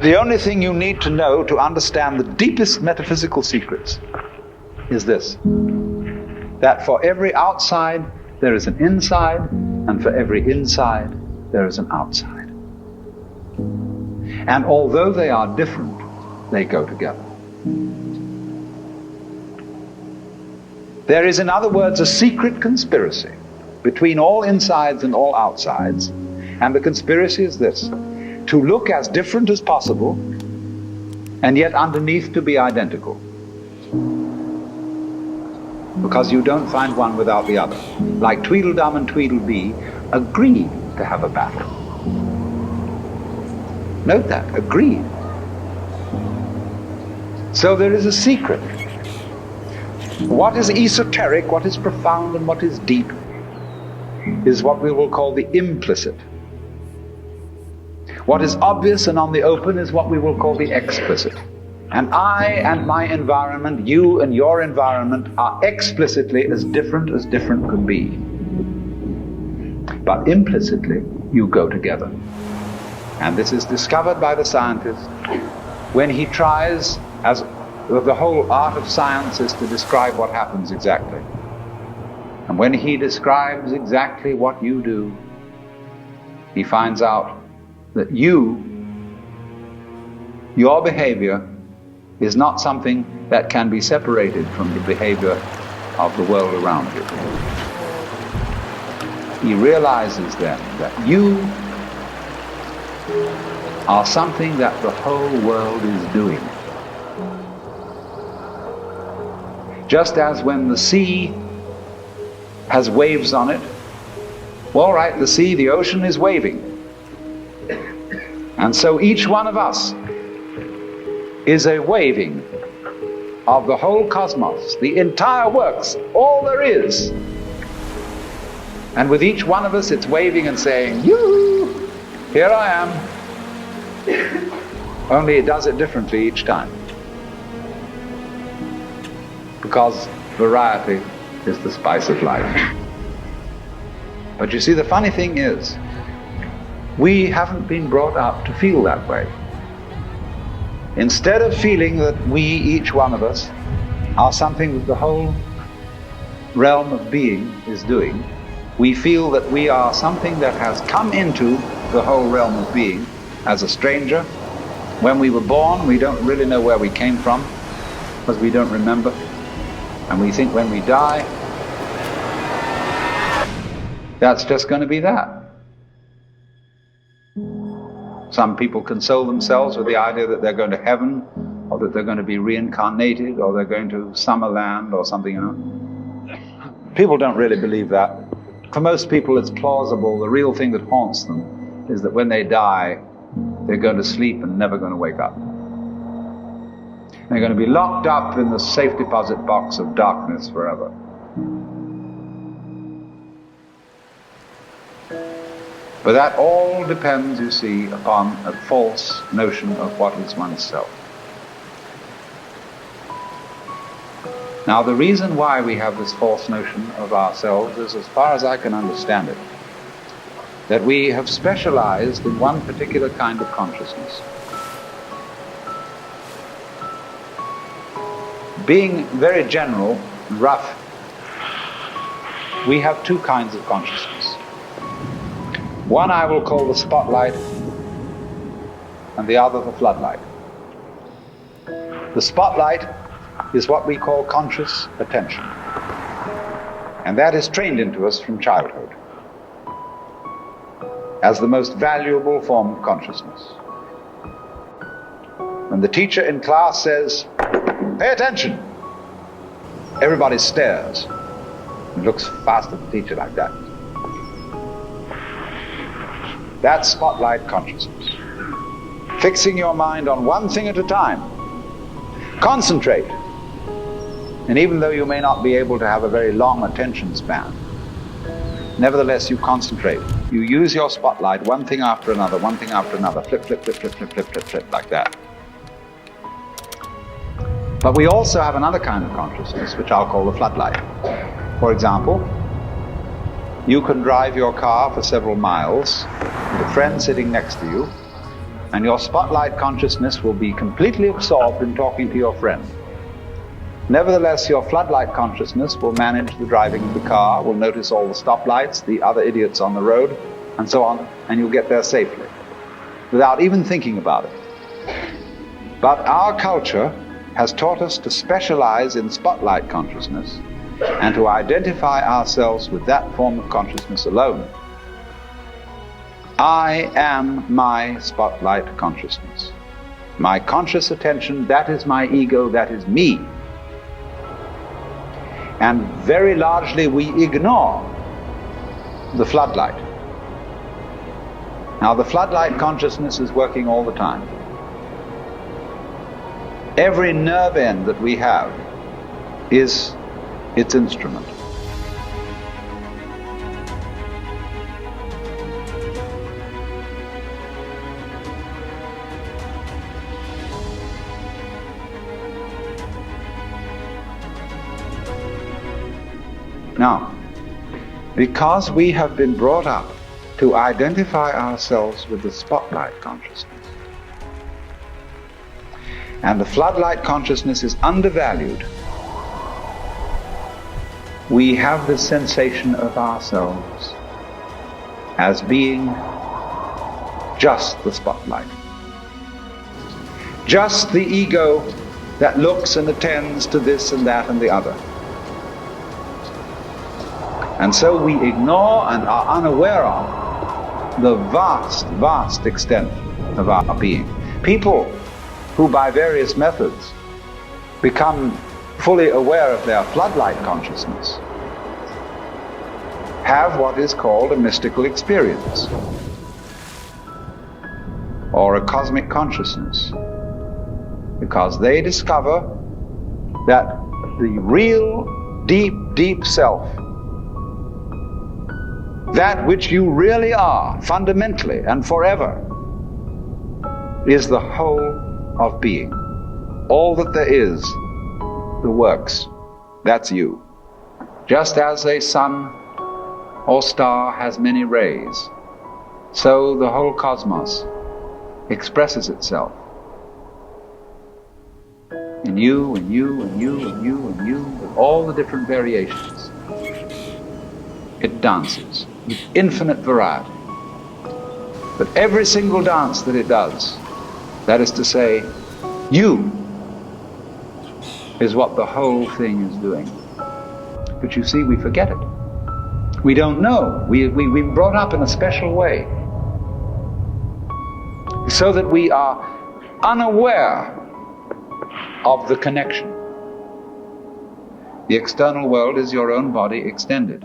The only thing you need to know to understand the deepest metaphysical secrets is this: that for every outside there is an inside, and for every inside there is an outside. And although they are different, they go together. There is, in other words, a secret conspiracy between all insides and all outsides, and the conspiracy is this: to look as different as possible, and yet underneath to be identical. Because you don't find one without the other. Like Tweedledum and Tweedledee agreed to have a battle. Note that, agreed. So there is a secret. What is esoteric, what is profound, and what is deep is what we will call the implicit. What is obvious and on the open is what we will call the explicit. And I and my environment, you and your environment, are explicitly as different could be. But implicitly, you go together. And this is discovered by the scientist when he tries, as the whole art of science is to describe what happens exactly. And when he describes exactly what you do, he finds out that your behavior is not something that can be separated from the behavior of the world around you. He realizes then that you are something that the whole world is doing. Just as when the sea has waves on it, all right, the sea, the ocean is waving. And so each one of us is a waving of the whole cosmos, the entire works, all there is. And with each one of us, it's waving and saying, "Yoo-hoo, here I am." Only it does it differently each time. Because variety is the spice of life. But you see, the funny thing is, we haven't been brought up to feel that way. Instead of feeling that we, each one of us, are something that the whole realm of being is doing, we feel that we are something that has come into the whole realm of being as a stranger. When we were born, we don't really know where we came from, because we don't remember. And we think when we die, that's just going to be that. Some people console themselves with the idea that they're going to heaven, or that they're going to be reincarnated, or they're going to Summerland or something, People don't really believe that. For most people it's plausible. The real thing that haunts them is that when they die, they're going to sleep and never going to wake up. They're going to be locked up in the safe deposit box of darkness forever. But that all depends, you see, upon a false notion of what is oneself. Now, the reason why we have this false notion of ourselves is, as far as I can understand it, that we have specialized in one particular kind of consciousness. Being very general and rough, we have two kinds of consciousness. One I will call the spotlight, and the other the floodlight. The spotlight is what we call conscious attention, and that is trained into us from childhood as the most valuable form of consciousness. When the teacher in class says, "Pay attention," everybody stares and looks fast at the teacher like that. That's spotlight consciousness. Fixing your mind on one thing at a time. Concentrate. And even though you may not be able to have a very long attention span, nevertheless you concentrate. You use your spotlight, one thing after another, flip, flip, flip, flip, flip, flip, flip, flip, like that. But we also have another kind of consciousness, which I'll call the floodlight. For example, you can drive your car for several miles with a friend sitting next to you, and your spotlight consciousness will be completely absorbed in talking to your friend. Nevertheless, your floodlight consciousness will manage the driving of the car, will notice all the stoplights, the other idiots on the road, and so on, and you'll get there safely, without even thinking about it. But our culture has taught us to specialize in spotlight consciousness and to identify ourselves with that form of consciousness alone. I am my spotlight consciousness. My conscious attention, that is my ego, that is me. And very largely we ignore the floodlight. Now the floodlight consciousness is working all the time. Every nerve end that we have is its instrument. Now, because we have been brought up to identify ourselves with the spotlight consciousness, and the floodlight consciousness is undervalued, we have the sensation of ourselves as being just the spotlight, just the ego that looks and attends to this and that and the other. And so we ignore and are unaware of the vast, vast extent of our being. People who by various methods become fully aware of their floodlight consciousness have what is called a mystical experience or a cosmic consciousness, because they discover that the real deep, deep self, that which you really are, fundamentally and forever, is the whole of being. All that there is, the works, that's you. Just as a sun or star has many rays, so the whole cosmos expresses itself in you, and you, and you, and you, and you, with all the different variations. It dances with infinite variety. But every single dance that it does, that is to say, you, is what the whole thing is doing. But you see, we forget it. We don't know. We've been brought up in a special way, so that we are unaware of the connection. The external world is your own body extended.